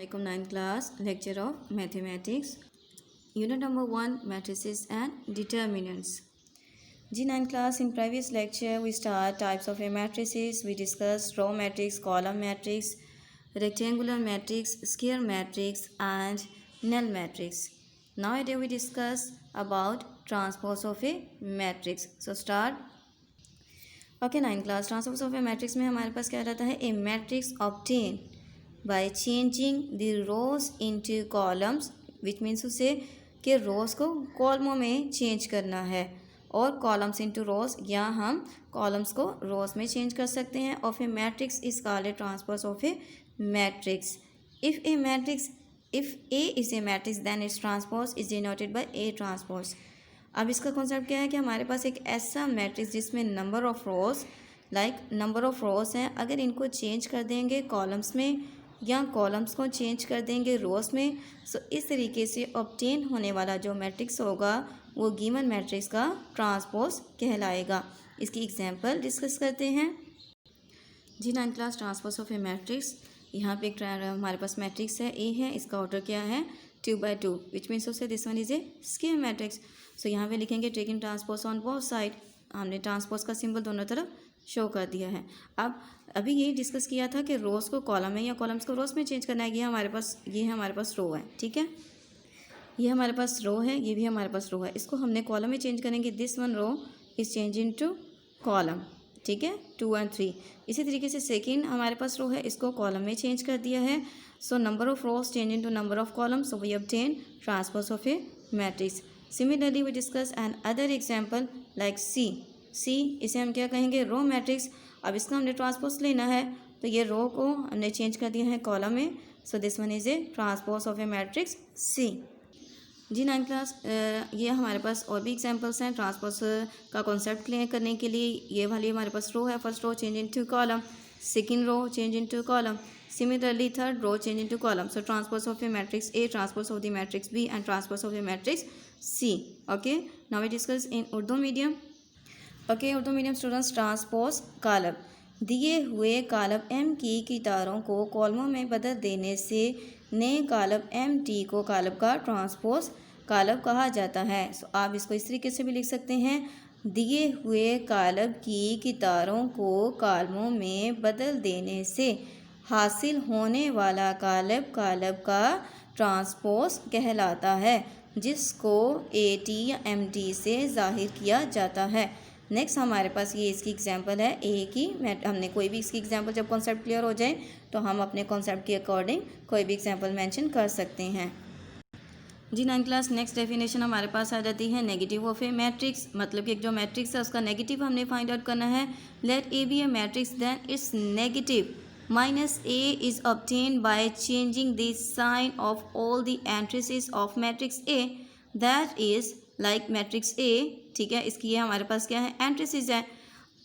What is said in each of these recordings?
Assalamualaikum 9th class lecture of mathematics unit number 1 matrices and determinants. Ji 9th class in previous lecture we start types of a matrices. We discussed row matrix, column matrix, rectangular matrix, square matrix and null matrix. Nowadays we discuss about transpose of a matrix. So start. Okay 9th class transpose of a matrix में हमारे पास क्या रहता है a matrix obtained by changing the rows into columns which means उसे कि रोज़ को कॉलमों में change करना है और कॉलम्स इनटू रोज़ या हम कॉलम्स को रोज़ में चेंज कर सकते हैं. Of a matrix is called a transpose of a matrix. If A is a matrix then its transpose is denoted by A transpose. अब इसका कॉन्सेप्ट क्या है कि हमारे पास एक ऐसा मैट्रिक्स जिसमें नंबर ऑफ़ रोज़ हैं, अगर इनको चेंज कर देंगे कॉलम्स में या कॉलम्स को चेंज कर देंगे रोज़ में, सो इस तरीके से ऑब्टेन होने वाला जो मैट्रिक्स होगा वो गिवन मैट्रिक्स का ट्रांसपोज कहलाएगा. इसकी एग्जांपल डिस्कस करते हैं. जी 9th class transpose of a matrix. यहाँ पे एक हमारे पास मैट्रिक्स है ए है, इसका ऑर्डर क्या है 2/2 विच मीन्स उससे this one is a square matrix. So यहाँ पे लिखेंगे taking transpose on both side. हमने ट्रांसपोज का सिंबल दोनों तरफ शो कर दिया है. अब अभी यही डिस्कस किया था कि रोज़ को कॉलम में या कॉलम्स को रोज़ में चेंज करना है. ये हमारे पास रो है, ठीक है, ये हमारे पास रो है, ये भी हमारे पास रो है. इसको हमने कॉलम में चेंज करेंगे. This one row is change into column, ठीक है, 2 और 3. इसी तरीके से सेकेंड हमारे पास रो है, इसको कॉलम में चेंज कर दिया है. So number of rows change into number of column. So we obtain transpose of a matrix. Similarly we discuss an other example like see इसे हम क्या कहेंगे रो मैट्रिक्स. अब इसका हमने ट्रांसपोज लेना है तो ये रो को हमने चेंज कर दिया है कॉलम में. So this one is a transpose of a matrix C. जी 9th क्लास ये हमारे पास और भी एग्जांपल्स हैं ट्रांसपोज का कॉन्सेप्ट क्लियर करने के लिए. ये वाली हमारे पास रो है, first row change into column, second row change into column, similarly third row change into column. So transpose of a matrix A, transpose of the matrix B and transpose of a matrix C. Okay, now we discuss in Urdu medium. Okay, Urdu medium students column. दिए हुए column M की तारों को कॉलमों में बदल देने से नए कॉलम एम टी को कॉलम का ट्रांसपोज कॉलम कहा जाता है. सो आप इसको इस तरीके से भी लिख सकते हैं, दिए हुए कॉलम की तारों को कॉलमों में बदल देने से हासिल होने वाला कॉलम का ट्रांसपोज कहलाता है, जिसको ए टी या एम टी से जाहिर किया जाता है. नेक्स्ट हमारे पास ये इसकी एग्जांपल है ए की. हमने कोई भी इसकी एग्जांपल जब कॉन्सेप्ट क्लियर हो जाए तो हम अपने कॉन्सेप्ट के अकॉर्डिंग कोई भी एग्जांपल मेंशन कर सकते हैं. जी 9th क्लास नेक्स्ट डेफिनेशन हमारे पास आ जाती है नेगेटिव ऑफ ए मैट्रिक्स. मतलब कि एक जो मैट्रिक्स है उसका नेगेटिव हमने फाइंड आउट करना है. Let A be a matrix then its negative minus A is obtained by changing the sign of all the entries of matrix A, that is like matrix A. ठीक है, इसकी ये हमारे पास क्या है एंट्रीज है.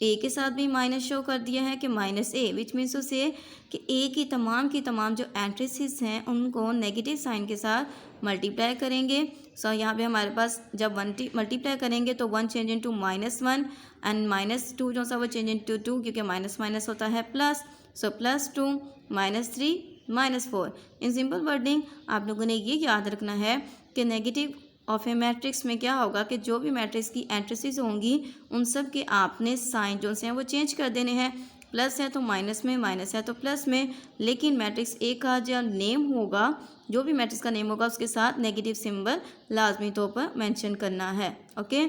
ए के साथ भी माइनस शो कर दिया है कि माइनस ए विच मीन्स उसे कि ए की तमाम जो एंट्रीज हैं उनको नेगेटिव साइन के साथ मल्टीप्लाई करेंगे. सो यहाँ पे हमारे पास जब 1 मल्टीप्लाई करेंगे तो 1 चेंज इनटू -1 एंड -2 जो सा वो चेंज इनटू 2 क्योंकि माइनस माइनस होता है plus. So +2 -3 -4. In simple wording आप लोगों ने ये याद रखना है कि नेगेटिव ऑफ ए मैट्रिक्स में क्या होगा कि जो भी मैट्रिक्स की एंट्रीज होंगी उन सब के आपने साइन जो से हैं वो चेंज कर देने हैं. प्लस है तो माइनस में, माइनस है तो प्लस में, लेकिन मैट्रिक्स ए का जो नेम होगा, जो भी मैट्रिक्स का नेम होगा उसके साथ नेगेटिव सिंबल लाजमी तौर पर मेंशन करना है. ओके,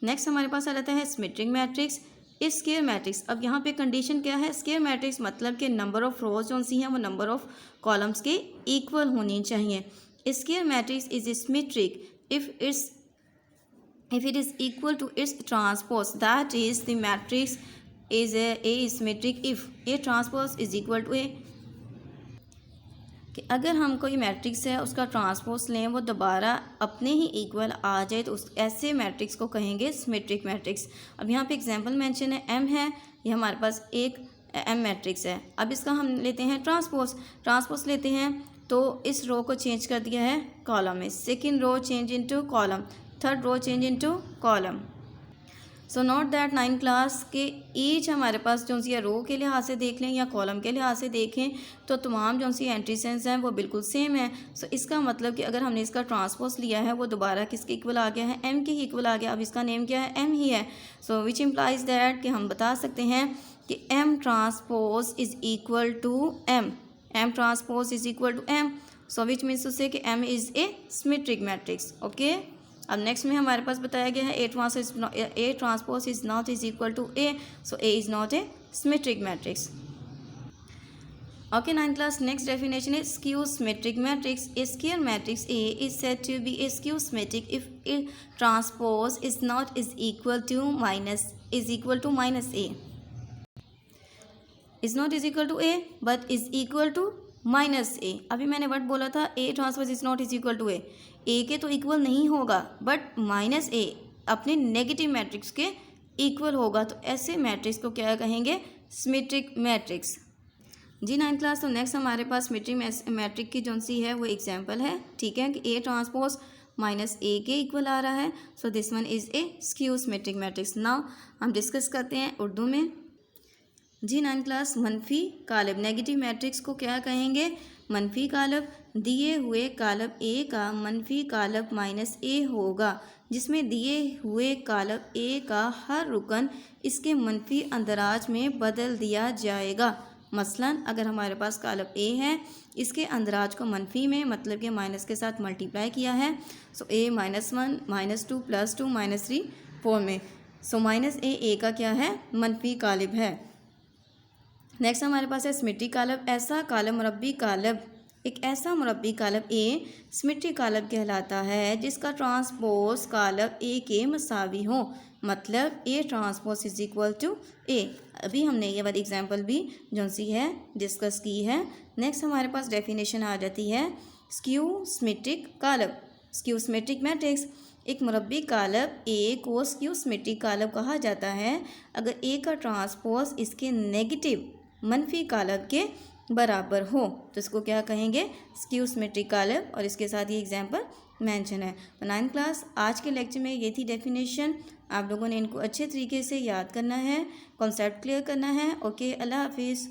नेक्स्ट हमारे पास आ जाता है सिमेट्रिक मैट्रिक्स, स्क्वायर मैट्रिक्स. अब यहाँ पे कंडीशन क्या है, स्क्वायर मैट्रिक्स मतलब कि नंबर ऑफ रोज जो सी हैं वो नंबर ऑफ कॉलम्स के इक्वल होनी चाहिए. Square matrix is symmetric if it is equal to its transpose, that is the matrix is a is symmetric if a transpose is equal to a. कि अगर हम कोई मैट्रिक्स है उसका transpose लें वो दोबारा अपने ही इक्वल आ जाए तो उस ऐसे मैट्रिक्स को कहेंगे सिमेट्रिक मैट्रिक्स. अब यहाँ पे एग्जांपल मेंशन है, एम है, ये हमारे पास एक एम मैट्रिक्स है. अब इसका हम लेते हैं ट्रांसपोज लेते हैं तो इस रो को चेंज कर दिया है कॉलम में, second row change into column, third row change into column. So note that 9 class के ईच हमारे पास जो सी रो के लिहाज से देख लें या कॉलम के लिहाज से देखें तो तमाम जो सी एंट्री सेंस हैं वो बिल्कुल सेम है। सो इसका मतलब कि अगर हमने इसका ट्रांसपोज लिया है वो दोबारा किसके इक्वल आ गया है, एम के ही इक्वल आ गया। अब इसका नेम क्या है, एम ही है। सो विच इम्प्लाइज दैट कि हम बता सकते हैं कि M transpose is equal to M, M transpose is equal to M. So which means to say that M is a symmetric matrix. Okay, अब नेक्स्ट में हमारे पास बताया गया है A transpose is not is equal to A, so A is not a symmetric matrix. Okay 9th class, next definition is skew symmetric matrix. A square matrix A is said to be a skew symmetric if A transpose is not is equal to minus A. Is not is equal to A but is equal to minus A. अभी मैंने word बोला था A transpose is not is equal to A, A के तो equal नहीं होगा but minus ए अपने negative matrix के इक्वल होगा, तो ऐसे मैट्रिक्स को क्या कहेंगे, सिमेट्रिक मैट्रिक्स। जी 9th क्लास, तो नेक्स्ट हमारे पास सिमेट्रिक मैट्रिक की जो सी है वो एग्जांपल है, ठीक है, कि ए ट्रांसपोज माइनस ए के इक्वल आ रहा है। सो this one is A skew symmetric matrix. Now हम डिस्कस करते हैं उर्दू में। जी 9th क्लास, मनफी कालब नेगेटिव मैट्रिक्स को क्या कहेंगे, मनफी कालब दिए हुए कालब ए का मनफी कालब माइनस ए होगा, जिसमें दिए हुए कालब ए का हर रुकन इसके मनफी अंदराज में बदल दिया जाएगा। मसलन अगर हमारे पास कालब ए है, इसके अंदराज को मनफी में मतलब कि माइनस के साथ मल्टीप्लाई किया है, सो ए -1 -2 +2 -3 4 में, सो माइनस ए का क्या है, मनफी कालब है। नेक्स्ट हमारे पास है सिमेट्रिक कालब। ऐसा कालब मुरब्बी कालब, एक ऐसा मुरब्बी कालब ए सिमेट्रिक कालब कहलाता है जिसका ट्रांसपोज कालब ए के मसावी हो, मतलब A transpose is equal to A. अभी हमने ये वाली एग्जांपल भी जो सी है डिस्कस की है। नेक्स्ट हमारे पास डेफिनेशन आ जाती है स्क्यू सिमेट्रिक कालब, स्क्यू सिमेट्रिक मैट्रिक्स। एक मुरब्बी कालब ए को स्क्यू सिमेट्रिक कालब कहा जाता है अगर ए का ट्रांसपोज इसके नेगेटिव मनफी कालब के बराबर हो, तो इसको क्या कहेंगे, स्क्यू सिमेट्रिक कालब, और इसके साथ ये एग्जांपल मेंशन है। तो 9th क्लास, आज के लेक्चर में ये थी डेफिनेशन। आप लोगों ने इनको अच्छे तरीके से याद करना है, कॉन्सेप्ट क्लियर करना है। ओके, अल्लाह हाफिज़।